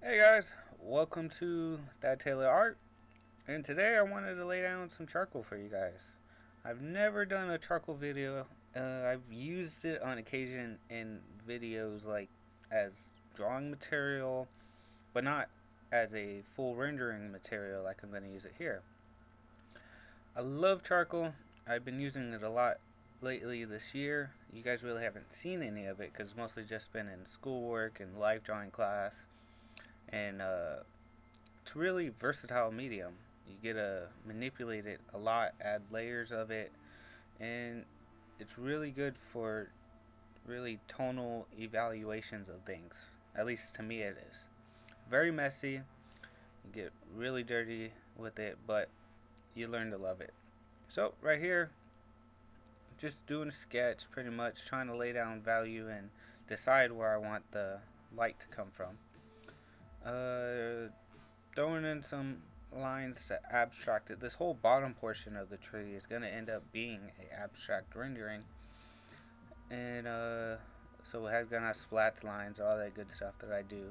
Hey guys, welcome to That Taylor Art, and today I wanted to lay down some charcoal for you guys. I've never done a charcoal video. I've used it on occasion in videos like as drawing material, but not as a full rendering material like I'm going to use it here. I love charcoal. I've been using it a lot lately this year. You guys really haven't seen any of it because it's mostly just been in schoolwork and life drawing class. And it's really versatile medium. You get to manipulate it a lot, add layers of it, and it's really good for really tonal evaluations of things. At least to me it is. Very messy, you get really dirty with it, but you learn to love it. So right here, just doing a sketch pretty much, trying to lay down value and decide where I want the light to come from. Uh, Throwing in some lines to abstract it. This whole bottom portion of the tree is going to end up being a abstract rendering. And so it has gonna have splats, lines, all that good stuff that I do.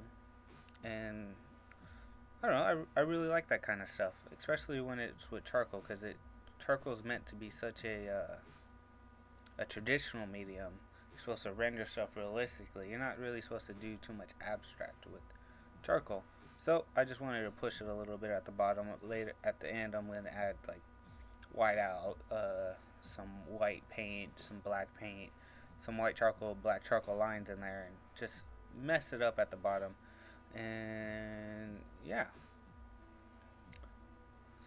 And I don't know, I really like that kind of stuff, especially when it's with charcoal, because charcoal is meant to be such a traditional medium. You're supposed to render stuff realistically. You're not really supposed to do too much abstract with charcoal. So I just wanted to push it a little bit at the bottom. Later at the end, I'm going to add like white out, some white paint, some black paint, some white charcoal, black charcoal lines in there, and just mess it up at the bottom. And yeah,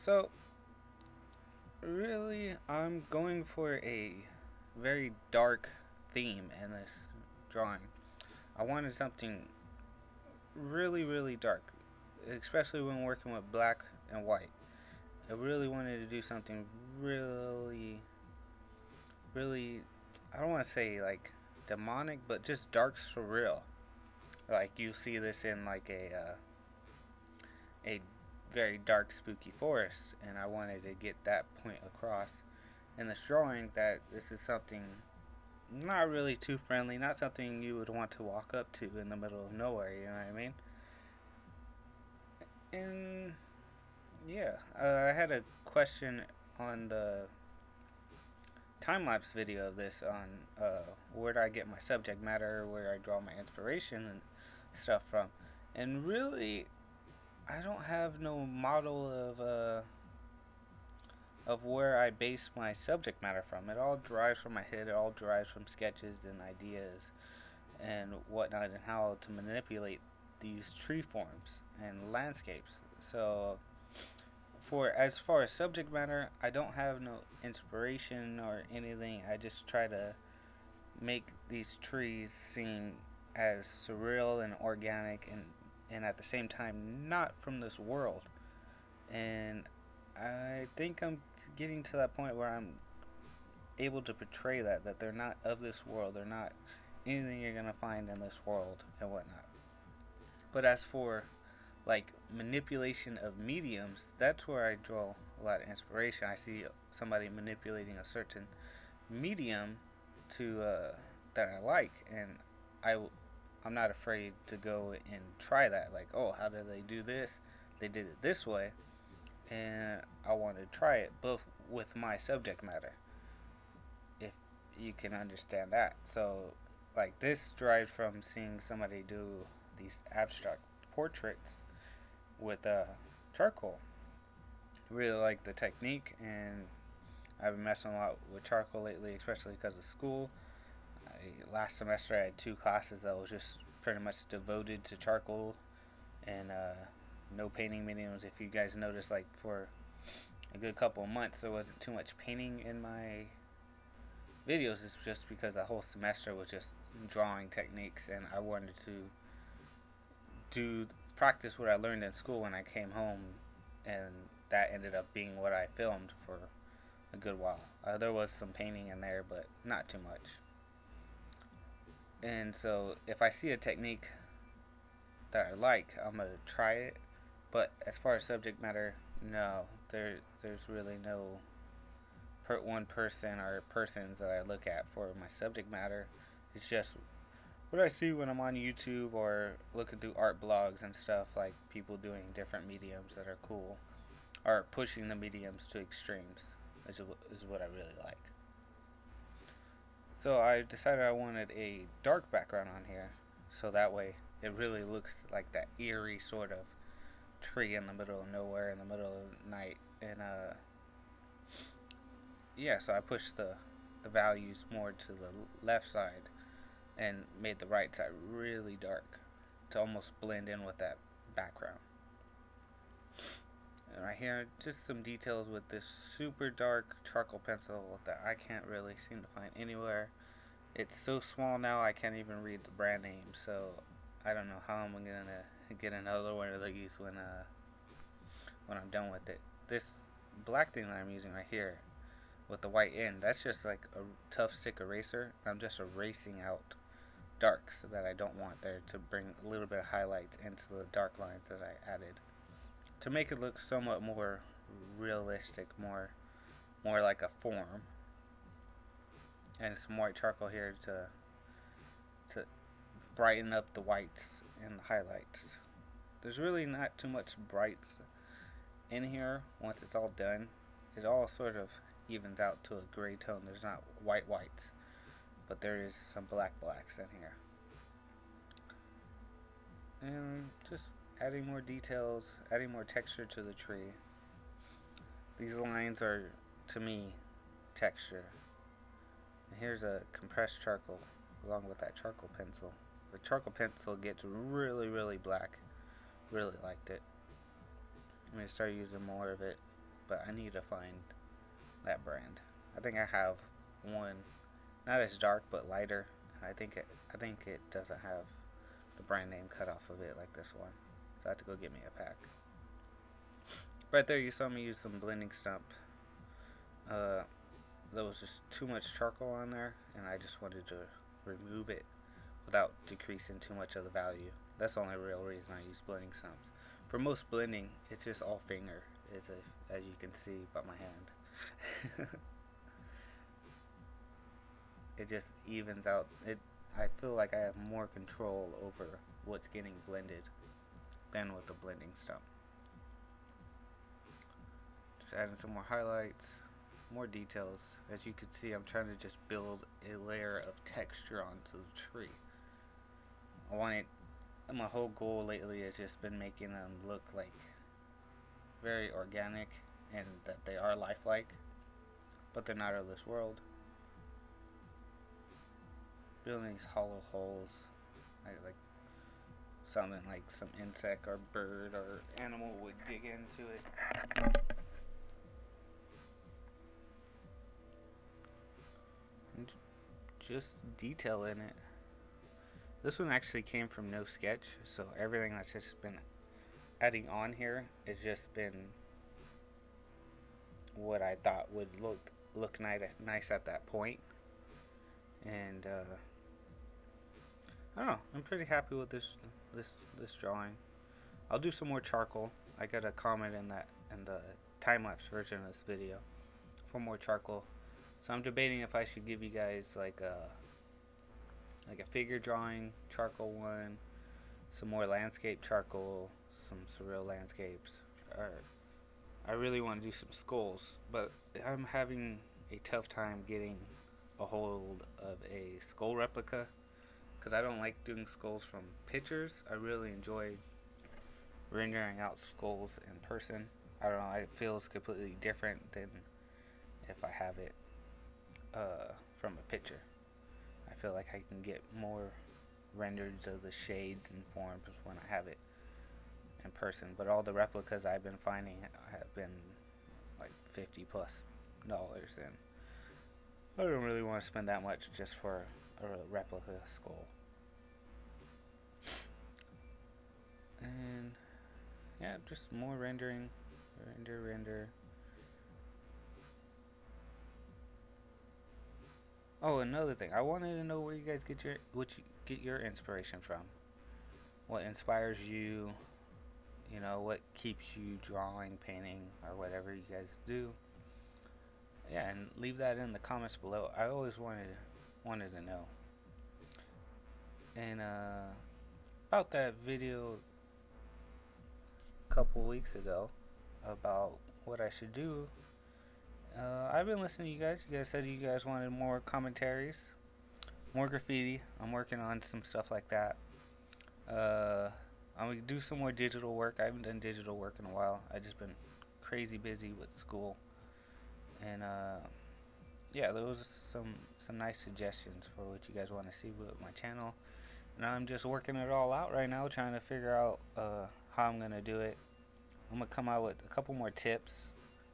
so really, I'm going for a very dark theme in this drawing. I wanted something really dark, especially when working with black and white. I really wanted to do something really, I don't want to say like demonic, but just dark surreal. Like you see this in like a very dark spooky forest, and I wanted to get that point across in this drawing that this is something not really too friendly, not something you would want to walk up to in the middle of nowhere, you know what I mean? And yeah, I had a question on the time-lapse video of this on where do I get my subject matter, where I draw my inspiration and stuff from. And really, I don't have no model of where I base my subject matter from. It all derives from my head. It all derives from sketches and ideas and whatnot, and how to manipulate these tree forms and landscapes. So for as far as subject matter, I don't have no inspiration or anything. I just try to make these trees seem as surreal and organic, and at the same time not from this world. And I think I'm getting to that point where I'm able to portray that they're not of this world. They're not anything you're gonna find in this world and whatnot. But as for like manipulation of mediums, that's where I draw a lot of inspiration. I see somebody manipulating a certain medium to that I like, and I I'm not afraid to go and try that. Like, oh, how did they do this? They did it this way, and I want to try it both with my subject matter, if you can understand that. So, like, this derives from seeing somebody do these abstract portraits with charcoal. Really like the technique, and I've been messing a lot with charcoal lately, especially because of school. Last semester I had two classes that was just pretty much devoted to charcoal and no painting mediums. If you guys noticed, like for a good couple of months there wasn't too much painting in my videos. It's just because the whole semester was just drawing techniques, and I wanted to do practice what I learned in school when I came home, and that ended up being what I filmed for a good while. There was some painting in there, but not too much. And so if I see a technique that I like, I'm gonna try it. But as far as subject matter, no, there's really no one person or persons that I look at for my subject matter. It's just what I see when I'm on YouTube or looking through art blogs and stuff, like people doing different mediums that are cool, or pushing the mediums to extremes, is what I really like. So I decided I wanted a dark background on here, so that way it really looks like that eerie sort of tree in the middle of nowhere in the middle of the night. And yeah, so I pushed the values more to the left side and made the right side really dark to almost blend in with that background. And right here, just some details with this super dark charcoal pencil that I can't really seem to find anywhere. It's so small now I can't even read the brand name, so I don't know how I'm gonna get another one of these when I'm done with it. This black thing that I'm using right here with the white end, that's just like a tough stick eraser. I'm just erasing out darks that I don't want there to bring a little bit of highlights into the dark lines that I added to make it look somewhat more realistic, more like a form. And some white charcoal here to brighten up the whites and the highlights. There's really not too much brights in here once it's all done. It all sort of evens out to a gray tone. There's not whites, but there is some blacks in here. And just adding more details, adding more texture to the tree. These lines are, to me, texture. And here's a compressed charcoal along with that charcoal pencil. The charcoal pencil gets really black. Really liked it. I'm going to start using more of it, but I need to find that brand. I think I have one, not as dark but lighter. I think it doesn't have the brand name cut off of it like this one, so I have to go get me a pack. Right there, you saw me use some blending stump. There was just too much charcoal on there, and I just wanted to remove it without decreasing too much of the value. That's the only real reason I use blending stumps. For most blending, it's just all finger, as you can see by my hand. It just evens out. I feel like I have more control over what's getting blended than with the blending stump. Just adding some more highlights, more details. As you can see, I'm trying to just build a layer of texture onto the tree. My whole goal lately has just been making them look like very organic and that they are lifelike, but they're not of this world. Building these hollow holes, like something like some insect or bird or animal would dig into it. And just detail in it. This one actually came from no sketch, so everything that's just been adding on here has just been what I thought would look nice at that point. And I don't know, I'm pretty happy with this drawing. I'll do some more charcoal. I got a comment in the time-lapse version of this video for more charcoal. So I'm debating if I should give you guys like a figure drawing charcoal one, some more landscape charcoal, some surreal landscapes. Or I really want to do some skulls, but I'm having a tough time getting a hold of a skull replica because I don't like doing skulls from pictures. I really enjoy rendering out skulls in person. I don't know, it feels completely different than if I have it from a picture. I feel like I can get more renders of the shades and forms when I have it in person, but all the replicas I've been finding have been like $50+ and I don't really want to spend that much just for a replica skull. And yeah, just more rendering, render. Oh, another thing, I wanted to know where you guys get your inspiration from. What inspires you? You know, what keeps you drawing, painting, or whatever you guys do. Yeah, and leave that in the comments below. I always wanted to know. And about that video a couple weeks ago about what I should do, I've been listening to you guys. You guys said you guys wanted more commentaries, more graffiti. I'm working on some stuff like that. I'm gonna do some more digital work. I haven't done digital work in a while. I just been crazy busy with school, and yeah, those are some nice suggestions for what you guys want to see with my channel. And I'm just working it all out right now, trying to figure out how I'm gonna do it. I'm gonna come out with a couple more tips.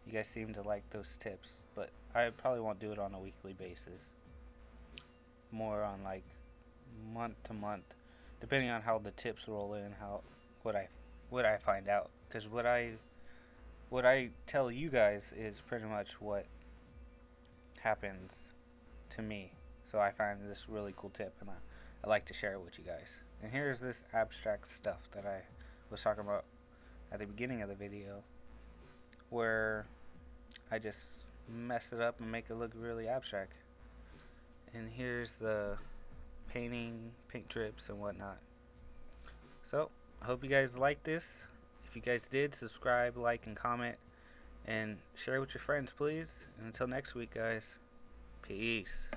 You guys seem to like those tips, but I probably won't do it on a weekly basis. More on like month to month, depending on how the tips roll in, how what I find out. Because what I tell you guys is pretty much what happens to me. So I find this really cool tip, and I like to share it with you guys. And here's this abstract stuff that I was talking about at the beginning of the video, where I just mess it up and make it look really abstract. And here's the painting, paint drips and whatnot. So I hope you guys like this. If you guys did, subscribe, like, and comment, and share it with your friends, please. And until next week, guys, peace.